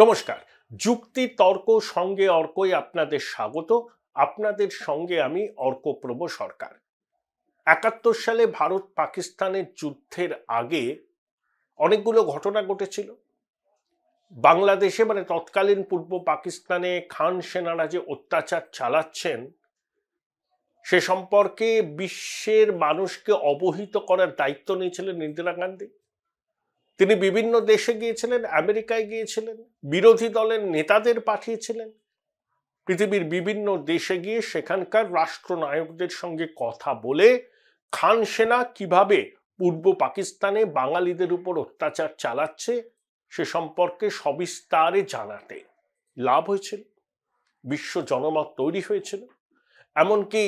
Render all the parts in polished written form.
নমস্কার। যুক্তি তর্ক সঙ্গে অর্কই আপনাদের স্বাগত। আপনাদের সঙ্গে আমি অর্কপ্রভ সরকার। ৭১ সালে ভারত পাকিস্তানের যুদ্ধের আগে অনেকগুলো ঘটনা ঘটেছিল। বাংলাদেশে মানে তৎকালীন পূর্ব পাকিস্তানে খান সেনারা যে অত্যাচার চালাচ্ছেন সে সম্পর্কে বিশ্বের মানুষকে অবহিত করার দায়িত্ব নিয়েছিলেন ইন্দিরা গান্ধী। তিনি বিভিন্ন দেশে গিয়েছিলেন, আমেরিকায় গিয়েছিলেন, বিরোধী দলের নেতাদের পাঠিয়েছিলেন পৃথিবীর বিভিন্ন দেশে গিয়ে সেখানকার রাষ্ট্রনায়কদের সঙ্গে কথা বলে খান সেনা কিভাবে পূর্ব পাকিস্তানে বাঙালিদের উপর অত্যাচার চালাচ্ছে সে সম্পর্কে সবিস্তারে জানাতে লাভ হয়েছিল। বিশ্ব জনমত তৈরি হয়েছিল। এমনকি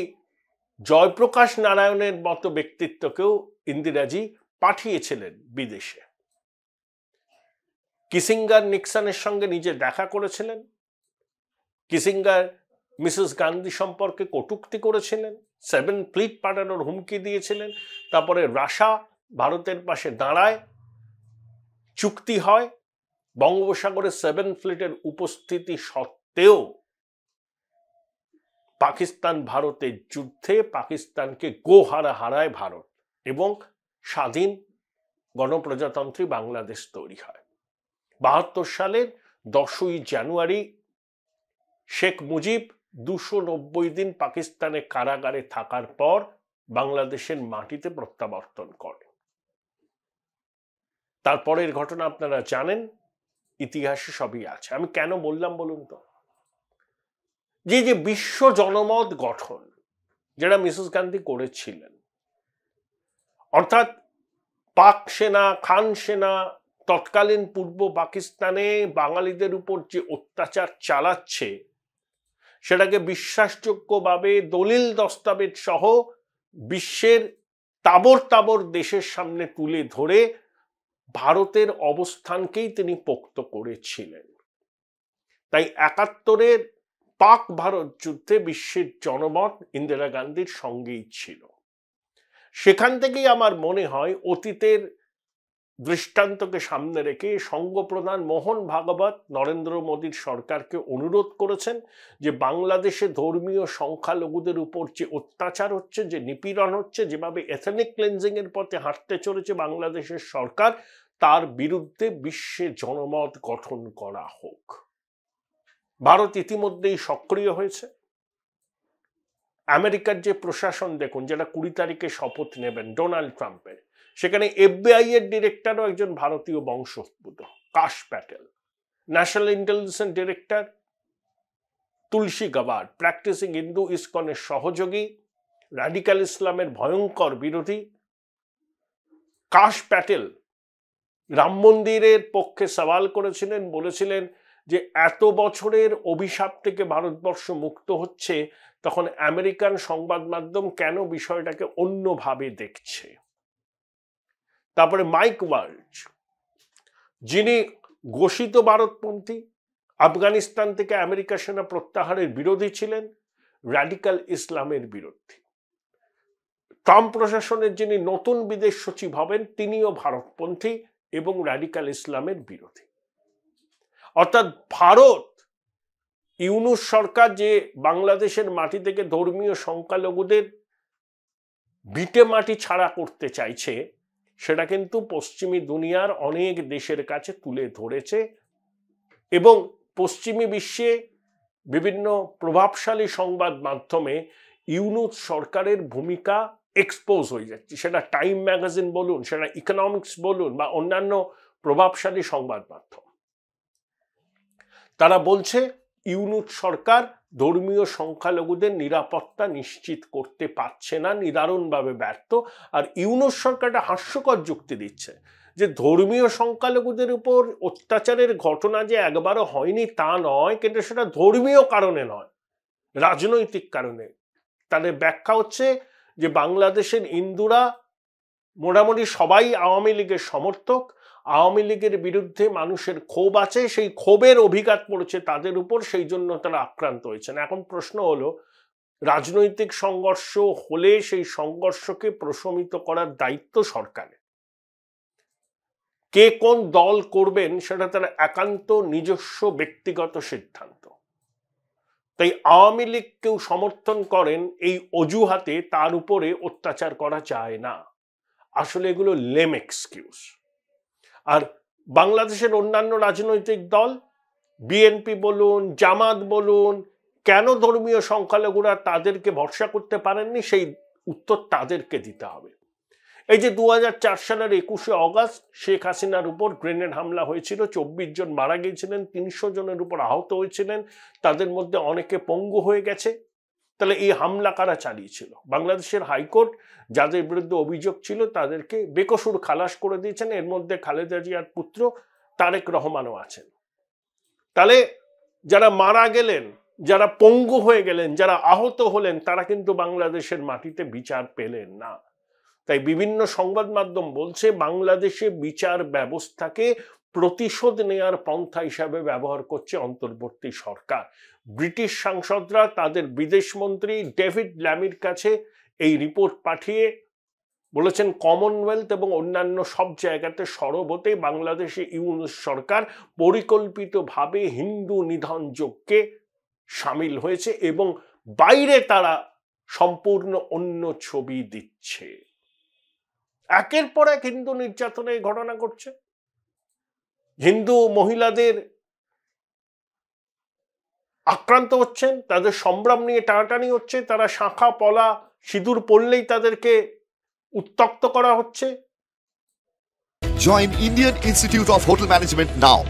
জয়প্রকাশ নারায়ণের মতো ব্যক্তিত্বকেও ইন্দিরাজি পাঠিয়েছিলেন বিদেশে। কিসিঙ্গার নিক্সনের সঙ্গে নিজে দেখা করেছিলেন। কিসিঙ্গার মিসেস গান্ধী সম্পর্কে কটূক্তি করেছিলেন, 7 ফ্লিট পাঠানোর হুমকি দিয়েছিলেন। তারপরে রাশা ভারতের পাশে দাঁড়ায়, চুক্তি হয়, বঙ্গোপসাগরে 7 ফ্লিটের উপস্থিতি সত্ত্বেও পাকিস্তান ভারতের যুদ্ধে পাকিস্তানকে গোহারা হারায় ভারত এবং স্বাধীন গণপ্রজাতন্ত্রী বাংলাদেশ তৈরি হয়। ৭২ সালের 10ই জানুয়ারি শেখ মুজিব 290 দিন পাকিস্তানে কারাগারে থাকার পর বাংলাদেশের মাটিতে প্রত্যাবর্তন করে। তারপরের ঘটনা আপনারা জানেন, ইতিহাসে সবই আছে। আমি কেন বললাম বলুন তো? যে বিশ্ব জনমত গঠন যেটা মিসেস গান্ধী করেছিলেন, অর্থাৎ পাক সেনা, খান সেনা তৎকালীন পূর্ব পাকিস্তানে বাঙালিদের উপর যে অত্যাচার চালাচ্ছে সেটাকে বিশ্বাসযোগ্যভাবে দলিল দস্তাবেজ সহ বিশ্বের তাবর তাবর দেশের সামনে তুলে ধরে ভারতের অবস্থানকেই তিনি পোক্ত করেছিলেন। তাই ৭১-এর পাক ভারত যুদ্ধে বিশ্বের জনমত ইন্দিরা গান্ধীর সঙ্গেই ছিল। সেখান থেকেই আমার মনে হয় অতীতের দৃষ্টান্তকে সামনে রেখে সঙ্গপ্রধান মোহন ভাগবত নরেন্দ্র মোদীর সরকারকে অনুরোধ করেছেন যে বাংলাদেশে ধর্মীয় সংখ্যালঘুদের উপর যে অত্যাচার হচ্ছে, যে নিপীড়ন হচ্ছে, যেভাবে এথনিক ক্লিনজিং এর পথে হাঁটতে চলেছে বাংলাদেশের সরকার, তার বিরুদ্ধে বিশ্বে জনমত গঠন করা হোক। ভারত ইতিমধ্যেই সক্রিয় হয়েছে। আমেরিকার যে প্রশাসন দেখুন, যেটা 20 তারিখে শপথ নেবেন ডোনাল্ড ট্রাম্পের, সেখানে FBI এর ডিরেক্টরও একজন ভারতীয় বংশোদ্ভূত, কাশ প্যাটেল। ন্যাশনাল ইন্টেলিজেন্স ডিরেক্টর তুলসী গাবার্ড, প্র্যাকটিসিং হিন্দু ইসকনের সহযোগী, রাডিক্যাল ইসলামের ভয়ঙ্কর বিরোধী। কাশ প্যাটেল রাম মন্দিরের পক্ষে সওয়াল করেছিলেন, বলেছিলেন যে এত বছরের অভিশাপ থেকে ভারতবর্ষ মুক্ত হচ্ছে, তখন আমেরিকান সংবাদ মাধ্যম কেন বিষয়টাকে অন্যভাবে দেখছে। তারপরে মাইক ওয়ালজ, যিনি ঘোষিত ভারতপন্থী, আফগানিস্তান থেকে আমেরিকা সেনা প্রত্যাহারের বিরোধী ছিলেন, রাডিক্যাল ইসলামের বিরোধী। ট্রাম্প প্রশাসনের যিনি নতুন বিদেশ সচিব হবেন তিনিও ভারতপন্থী এবং রাডিক্যাল ইসলামের বিরোধী। অর্থাৎ ভারত, ইউনূস সরকার যে বাংলাদেশের মাটি থেকে ধর্মীয় সংখ্যালঘুদের ভিটে মাটি ছাড়া করতে চাইছে, সেটা কিন্তু পশ্চিমী দুনিয়ার অনেক দেশের কাছে তুলে ধরেছে এবং পশ্চিমী বিশ্বে বিভিন্ন প্রভাবশালী সংবাদ মাধ্যমে ইউনূস সরকারের ভূমিকা এক্সপোজ হয়ে যাচ্ছে। সেটা টাইম ম্যাগাজিন বলুন, সেটা ইকোনমিক্স বলুন বা অন্যান্য প্রভাবশালী সংবাদ মাধ্যম, তারা বলছে ইউনূস সরকার ধর্মীয় সংখ্যালঘুদের নিরাপত্তা নিশ্চিত করতে পারছে না, নিদারুণভাবে ব্যর্থ। আর ইউনূস সরকারটা হাস্যকর যুক্তি দিচ্ছে যে ধর্মীয় সংখ্যালঘুদের উপর অত্যাচারের ঘটনা যে একবারও হয়নি তা নয়, কিন্তু সেটা ধর্মীয় কারণে নয়, রাজনৈতিক কারণে। তাদের ব্যাখ্যা হচ্ছে যে বাংলাদেশের হিন্দুরা মোটামুটি সবাই আওয়ামী লীগের সমর্থক, আওয়ামী লীগের বিরুদ্ধে মানুষের ক্ষোভ আছে, সেই ক্ষোভের অভিঘাত পড়েছে তাদের উপর, সেই জন্য তারা আক্রান্ত হয়েছেন। এখন প্রশ্ন হলো, রাজনৈতিক সংঘর্ষ হলে সেই সংঘর্ষকে প্রশমিত করার দায়িত্ব সরকারের, কে কোন দল করবেন সেটা তার একান্ত নিজস্ব ব্যক্তিগত সিদ্ধান্ত। তাই আওয়ামী লীগ কেউ সমর্থন করেন এই অজুহাতে তার উপরে অত্যাচার করা যায় না। আসলে এগুলো লেম এক্সকিউজ। আর বাংলাদেশের অন্যান্য রাজনৈতিক দল, বিএনপি বলুন, জামাত বলুন, কেন ধর্মীয় সংখ্যালঘুরা তাদেরকে ভরসা করতে পারেননি, সেই উত্তর তাদেরকে দিতে হবে। এই যে 2004 সালের 21শে অগাস্ট শেখ হাসিনার উপর গ্রেনেড হামলা হয়েছিল, 24 জন মারা গিয়েছিলেন, 300 জনের উপর আহত হয়েছিলেন, তাদের মধ্যে অনেকে পঙ্গু হয়ে গেছে। তাহলে এই হামলা কারা চালিয়েছিল? বাংলাদেশের হাইকোর্ট যাদের বিরুদ্ধে অভিযোগ ছিল তাদেরকে বেকসুর খালাস করে দিয়েছেন। এর মধ্যে খালেদা জিয়ার পুত্র তারেক রহমানও আছেন। তাহলে যারা মারা গেলেন, যারা পঙ্গু হয়ে গেলেন, যারা আহত হলেন, তারা কিন্তু বাংলাদেশের মাটিতে বিচার পেলেন না। তাই বিভিন্ন সংবাদ মাধ্যম বলছে বাংলাদেশে বিচার ব্যবস্থাকে প্রতিশোধ নেয়ার পন্থা হিসাবে ব্যবহার করছে অন্তর্বর্তী সরকার। ব্রিটিশ সাংসদরা তাদের বিদেশমন্ত্রী ডেভিড ল্যামির কাছে এই রিপোর্ট পাঠিয়ে বলেছেন কমনওয়েলথ এবং অন্যান্য সব জায়গাতে সরব হতে বাংলাদেশে ইউনূস সরকার পরিকল্পিতভাবে হিন্দু নিধন যজ্ঞে সামিল হয়েছে এবং বাইরে তারা সম্পূর্ণ অন্য ছবি দিচ্ছে। একের পর এক হিন্দু নির্যাতনের ঘটনা ঘটছে, হিন্দু মহিলাদের আক্রান্ত হচ্ছেন, তাদের সম্ভ্রম নিয়ে টানাটানি হচ্ছে, তারা শাঁখা পলা সিঁদুর পড়লেই তাদেরকে উত্ত্যক্ত করা হচ্ছে। Join Indian Institute of Hotel Management now.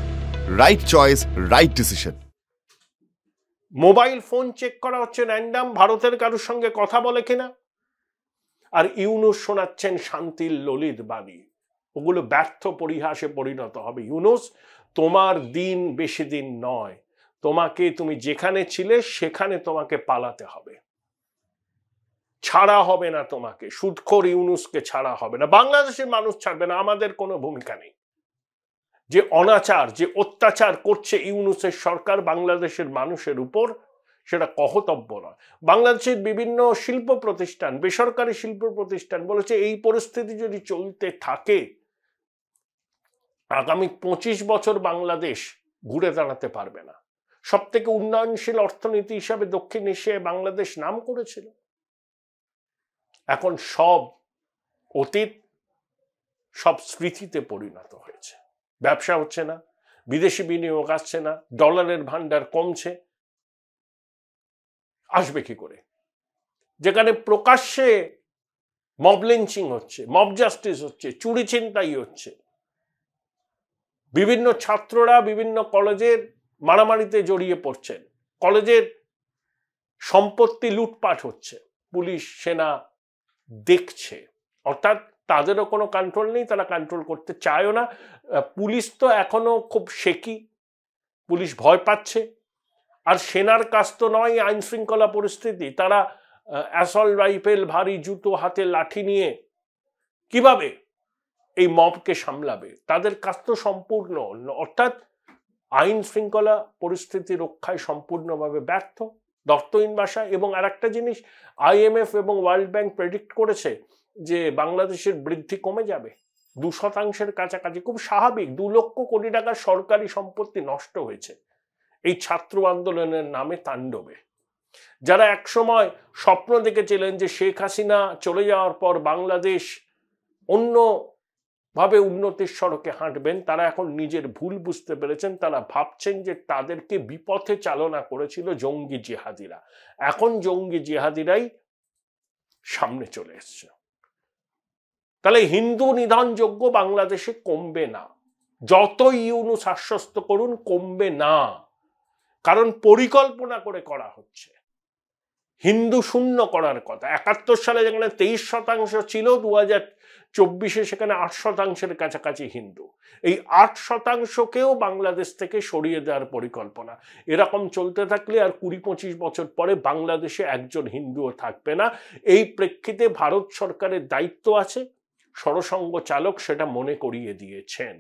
Right choice, right decision. Mobile phone check করা হচ্ছে র্যান্ডাম, ভারতের কারোর সঙ্গে কথা বলে কিনা। আর ইউনূস শোনাচ্ছেন শান্তির ললিত বাণী। ওগুলো ব্যর্থ পরিহাসে পরিণত হবে। ইউনূস, তোমার দিন বেশি দিন নয়, তুমি যেখানে ছিলে সেখানে তোমাকে পালাতে হবে, ছাড়া হবে না তোমাকে। সুদখোর ইউনূসকে ছাড়া হবে না, বাংলাদেশের মানুষ ছাড়বে না, আমাদের কোনো ভূমিকা নেই। যে অনাচার, যে অত্যাচার করছে ইউনূসের সরকার বাংলাদেশের মানুষের উপর, সেটা কহতব্য নয়। বাংলাদেশের বিভিন্ন শিল্প প্রতিষ্ঠান, বেসরকারি শিল্প প্রতিষ্ঠান বলেছে এই পরিস্থিতি যদি চলতে থাকে আগামী 25 বছর বাংলাদেশ ঘুরে দাঁড়াতে পারবে না। সব থেকে উন্নয়নশীল অর্থনীতি হিসাবে দক্ষিণ এশিয়ায় বাংলাদেশ নাম করেছিল। এখন সব অতীত, সব স্মৃতিতে পরিণত হয়েছে। ব্যবসা হচ্ছে না, বিদেশি বিনিয়োগ আসছে না, ডলারের ভান্ডার কমছে, আসবে কি করে? যেখানে প্রকাশ্যে মব লিঞ্চিং হচ্ছে, মব জাস্টিস হচ্ছে, চুরি ছিনতাই হচ্ছে, বিভিন্ন ছাত্ররা বিভিন্ন কলেজের মারামারিতে জড়িয়ে পড়ছেন, কলেজের সম্পত্তি লুটপাট হচ্ছে, পুলিশ সেনা দেখছে, অর্থাৎ তাদেরও কোনো কন্ট্রোল নেই, তারা কন্ট্রোল করতে চায়ও না। পুলিশ তো এখনো খুব শেকি, পুলিশ ভয় পাচ্ছে। আর সেনার কাজ তো নয় আইন শৃঙ্খলা পরিস্থিতি, তারা অ্যাসল্ট রাইফেল, ভারী জুতো হাতে, লাঠি নিয়ে কিভাবে এই মবকে সামলাবে? তাদের কাজ তো সম্পূর্ণ অন্য, অর্থাৎ আইন শৃঙ্খলা পরিস্থিতি রক্ষায় সম্পূর্ণভাবে ব্যর্থ, দর্থহীন ভাষায়। এবং আর একটা জিনিস, IMF এবং ওয়ার্ল্ড ব্যাংক প্রেডিক্ট করেছে যে বাংলাদেশের বৃদ্ধি কমে যাবে 2% কাছাকাছি। খুব স্বাভাবিক, 2 লক্ষ কোটি টাকার সরকারি সম্পত্তি নষ্ট হয়েছে এই ছাত্র আন্দোলনের নামে তাণ্ডবে। যারা একসময় স্বপ্ন দেখেছিলেন যে শেখ হাসিনা চলে যাওয়ার পর বাংলাদেশ অন্যভাবে উন্নতির সড়কে হাঁটবেন, তারা এখন নিজের ভুল বুঝতে পেরেছেন। তারা ভাবছেন যে তাদেরকে বিপথে চালনা করেছিল জঙ্গি জিহাদিরা। এখন জঙ্গি জিহাদিরাই সামনে চলে এসছে। তাহলে হিন্দু নিধনযোগ্য বাংলাদেশে কমবে না, যতই ইউনূস আশ্বস্ত করুন, কমবে না। কারণ পরিকল্পনা করে করা হচ্ছে হিন্দু শূন্য করার কথা। 71 সালে যেখানে 23% ছিল, 2024-এ সেখানে 8%-এর কাছাকাছি হিন্দু। এই 8%-কেও বাংলাদেশ থেকে সরিয়ে দেওয়ার পরিকল্পনা। এরকম চলতে থাকলে আর 20-25 বছর পরে বাংলাদেশে একজন হিন্দুও থাকবে না। এই প্রেক্ষিতে ভারত সরকারের দায়িত্ব আছে, সরসঙ্গ চালক সেটা মনে করিয়ে দিয়েছেন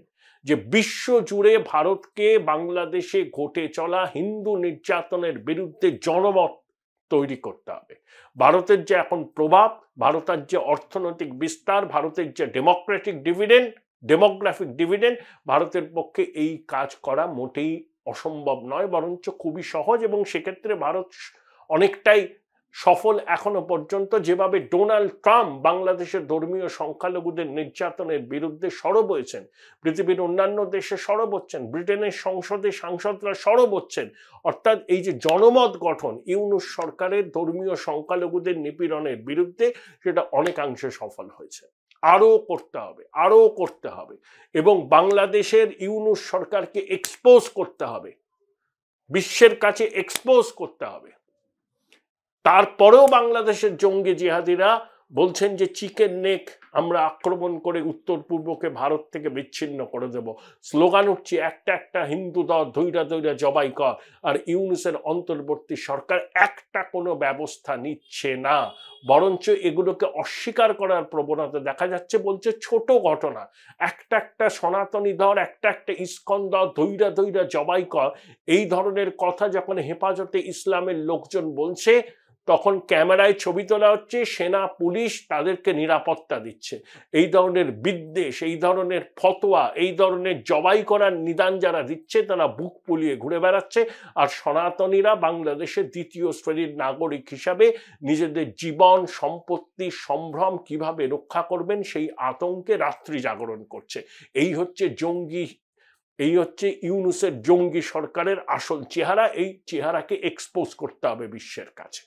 যে বিশ্ব জুড়ে ভারতকে বাংলাদেশে ঘটে চলা হিন্দু নির্যাতনের বিরুদ্ধে জনমত তৈরি করতে হবে। ভারতের যে এখন প্রভাব, ভারতের যে অর্থনৈতিক বিস্তার, ভারতের যে ডেমোক্রেটিক ডিভিডেন্ড, ডেমোগ্রাফিক ডিভিডেন্ড, ভারতের পক্ষে এই কাজ করা মোটেই অসম্ভব নয়, বরঞ্চ খুবই সহজ। এবং সেক্ষেত্রে ভারত অনেকটাই সফল এখনো পর্যন্ত। যেভাবে ডোনাল্ড ট্রাম্প বাংলাদেশের ধর্মীয় সংখ্যালঘুদের নির্যাতনের বিরুদ্ধে সরব হয়েছেন, পৃথিবীর অন্যান্য দেশে সরব হচ্ছেন, ব্রিটেনের সংসদে সাংসদরা সরব হচ্ছেন, অর্থাৎ এই যে জনমত গঠন ইউনূস সরকারের ধর্মীয় সংখ্যালঘুদের নিপীড়নের বিরুদ্ধে, সেটা অনেকাংশে সফল হয়েছে। আরও করতে হবে, আরও করতে হবে, এবং বাংলাদেশের ইউনূস সরকারকে এক্সপোজ করতে হবে, বিশ্বের কাছে এক্সপোজ করতে হবে। তারপরেও বাংলাদেশের জঙ্গি জিহাদিরা বলছেন যে চিকেন নেক আমরা আক্রমণ করে উত্তর পূর্বকে ভারত থেকে বিচ্ছিন্ন করে দেব। স্লোগান উঠছে একটা একটা হিন্দু ধৈরা ধৈরা জবাই কর। আর ইউনূসের অন্তর্বর্তী সরকার একটা কোনো ব্যবস্থা নিচ্ছে না, বরঞ্চ এগুলোকে অস্বীকার করার প্রবণতা দেখা যাচ্ছে। বলছে ছোট ঘটনা, একটা একটা সনাতনী ধর, একটা একটা ইস্কন ধর, ধৈরা ধৈরা জবাই কর, এই ধরনের কথা যখন হেফাজতে ইসলামের লোকজন বলছে, তখন ক্যামেরায় ছবি তোলা হচ্ছে, সেনা পুলিশ তাদেরকে নিরাপত্তা দিচ্ছে। এই ধরনের বিদ্বেষ, এই ধরনের ফতোয়া, এই ধরনের জবাই করার নিদান যারা দিচ্ছে, তারা বুক ফুলিয়ে ঘুরে বেড়াচ্ছে। আর সনাতনীরা বাংলাদেশের দ্বিতীয় শ্রেণীর নাগরিক হিসাবে নিজেদের জীবন, সম্পত্তি, সম্ভ্রম কিভাবে রক্ষা করবেন সেই আতঙ্কে রাত্রি জাগরণ করছে। এই হচ্ছে ইউনূসের জঙ্গি সরকারের আসল চেহারা। এই চেহারাকে এক্সপোজ করতে হবে বিশ্বের কাছে।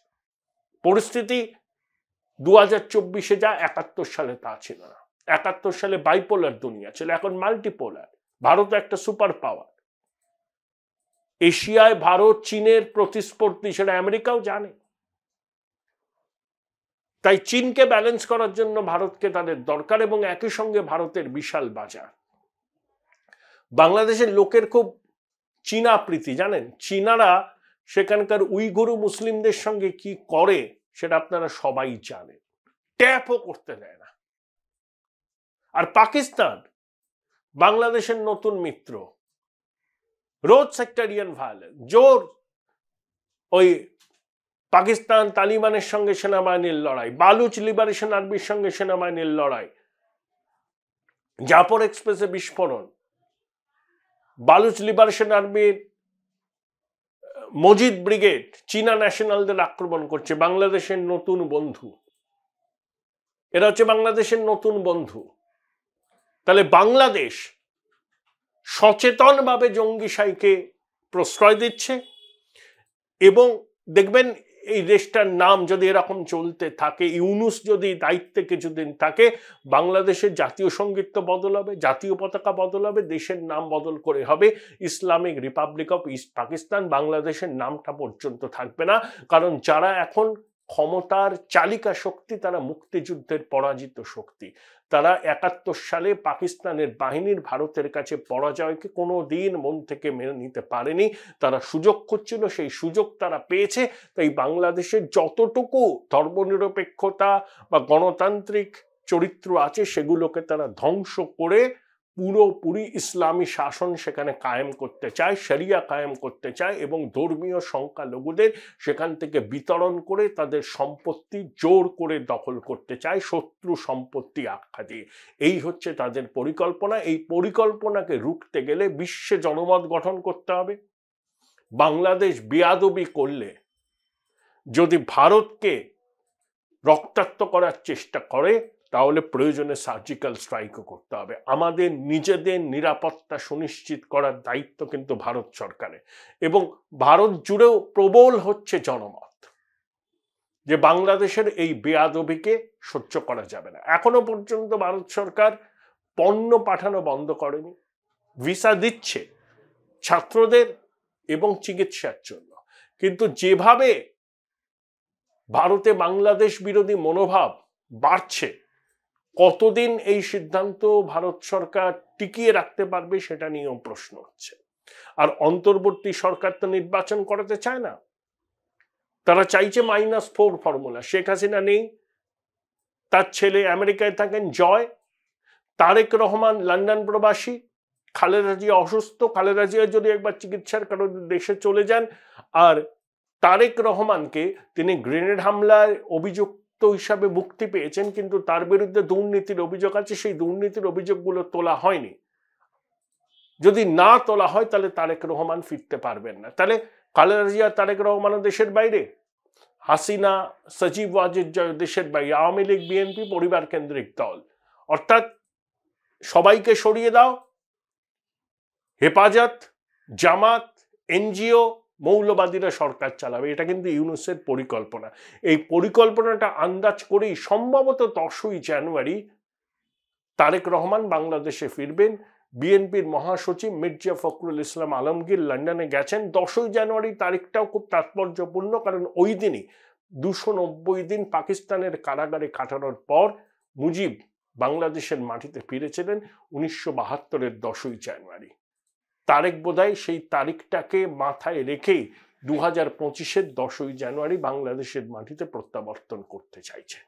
পরিস্থিতি 2024-এ যা 71 সালে তা ছিল না। 71 সালে বাইপোলার দুনিয়া ছিল, এখন মাল্টিপোলার। ভারত একটা সুপার পাওয়ার। এশিয়ায় ভারত চীনের প্রতিস্পর্ধী, সেটা আমেরিকাও জানে। তাই চীনকে ব্যালেন্স করার জন্য ভারতকে তাদের দরকার, এবং একই সঙ্গে ভারতের বিশাল বাজার। বাংলাদেশের লোকের খুব চীনা প্রীতি, জানেন? চীনারা সেখানকার উইঘুর মুসলিমদের সঙ্গে কি করে সেটা আপনারা সবাই জানেন। ট্যাপও করতে দেয় না। আর পাকিস্তান বাংলাদেশের নতুন মিত্র। রোজ সেক্টরিয়ান ভায়োলেন্স, জোর ওই পাকিস্তান তালিবানের সঙ্গে সেনাবাহিনীর লড়াই, বালুচ লিবারেশন আর্মির সঙ্গে সেনাবাহিনীর লড়াই, জাফর এক্সপ্রেসে বিস্ফোরণ, বালুচ লিবারেশন আর্মির মজিদ ব্রিগেড চীনা ন্যাশনালদের আক্রমণ করছে। বাংলাদেশের নতুন বন্ধু, এরা হচ্ছে বাংলাদেশের নতুন বন্ধু। তাহলে বাংলাদেশ সচেতনভাবে জঙ্গিশাইকে প্রশ্রয় দিচ্ছে। এবং দেখবেন এই দেশটার নাম যদি এরকম চলতে থাকে, ইউনূস যদি দায়িত্বে কিছুদিন থাকে, বাংলাদেশের জাতীয় সঙ্গীত তো বদল হবে, জাতীয় পতাকা বদল হবে, দেশের নাম বদল করে হবে Islamic Republic of east Pakistan. বাংলাদেশের নামটা পর্যন্ত থাকবে না, কারণ যারা এখন ক্ষমতার চালিকা শক্তি, তারা মুক্তিযুদ্ধের পরাজিত শক্তি। তারা 71 সালে পাকিস্তানের বাহিনীর ভারতের কাছে পরাজয়কে কোনো দিন মন থেকে মেনে নিতে পারেনি। তারা সুযোগ খুঁজছিল, সেই সুযোগ তারা পেয়েছে। তাই বাংলাদেশের যতটুকু ধর্মনিরপেক্ষতা বা গণতান্ত্রিক চরিত্র আছে, সেগুলোকে তারা ধ্বংস করে পুরোপুরি ইসলামী শাসন সেখানে কায়েম করতে চায়, শরিয়া কায়েম করতে চায়, এবং ধর্মীয় সংখ্যালঘুদের সেখান থেকে বিতরণ করে তাদের সম্পত্তি জোর করে দখল করতে চায়, শত্রু সম্পত্তি আখ্যা দিয়ে। এই হচ্ছে তাদের পরিকল্পনা। এই পরিকল্পনাকে রুখতে গেলে বিশ্বে জনমত গঠন করতে হবে। বাংলাদেশ বেয়াদবি করলে, যদি ভারতকে রক্তাক্ত করার চেষ্টা করে, তাহলে প্রয়োজনে সার্জিক্যাল স্ট্রাইকও করতে হবে। আমাদের নিজেদের নিরাপত্তা সুনিশ্চিত করার দায়িত্ব কিন্তু ভারত সরকারের। এবং ভারত জুড়েও প্রবল হচ্ছে জনমত যে বাংলাদেশের এই বেয়াদবিকে সহ্য করা যাবে না। এখনো পর্যন্ত ভারত সরকার পণ্য পাঠানো বন্ধ করেনি, ভিসা দিচ্ছে ছাত্রদের এবং চিকিৎসার জন্য। কিন্তু যেভাবে ভারতে বাংলাদেশ বিরোধী মনোভাব বাড়ছে, কতদিন এই সিদ্ধান্ত ভারত সরকার টিকিয়ে রাখতে পারবে সেটা নিয়েও প্রশ্ন হচ্ছে। আর অন্তর্বর্তী সরকার তো নির্বাচন করাতে চায় না, তারা চাইছে -4 ফর্মুলা। শেখ হাসিনা নেই, তার ছেলে আমেরিকায় থাকেন জয়, তারেক রহমান লন্ডন প্রবাসী, খালেদা জিয়া অসুস্থ, খালেদা জিয়া যদি একবার চিকিৎসার কারণে দেশে চলে যান, আর তারেক রহমানকে তিনি গ্রেনেড হামলায় অভিযোগ অভিযুক্ত হিসাবে মুক্তি পেয়েছেন, কিন্তু তার বিরুদ্ধে দুর্নীতির অভিযোগ আছে, সেই দুর্নীতির অভিযোগগুলো তোলা হয়নি। যদি না তোলা হয় তাহলে তারেক রহমান ফিরতে পারবেন না। তাহলে খালেদা জিয়া, তারেক রহমানও দেশের বাইরে, হাসিনা, সজীব ওয়াজেদ দেশের বাইরে, আওয়ামী লীগ বিএনপি পরিবার কেন্দ্রিক দল, অর্থাৎ সবাইকে সরিয়ে দাও, হেফাজত, জামাত, এনজিও, মৌলবাদীরা সরকার চালাবে। এটা কিন্তু ইউনূসের পরিকল্পনা। এই পরিকল্পনাটা আন্দাজ করেই সম্ভবত 10ই জানুয়ারি তারেক রহমান বাংলাদেশে ফিরবেন। বিএনপির মহাসচিব মির্জা ফখরুল ইসলাম আলমগীর লন্ডনে গেছেন। 10ই জানুয়ারি তারিখটাও খুব তাৎপর্যপূর্ণ, কারণ ওই দিনই 290 দিন পাকিস্তানের কারাগারে কাটানোর পর মুজিব বাংলাদেশের মাটিতে ফিরেছিলেন 1972-এর 10ই জানুয়ারি। তারেক বোধহয় সেই তারিখটাকে মাথায় রেখেই 2025-এর 10ই জানুয়ারি বাংলাদেশের মাটিতে প্রত্যাবর্তন করতে চাইছেন।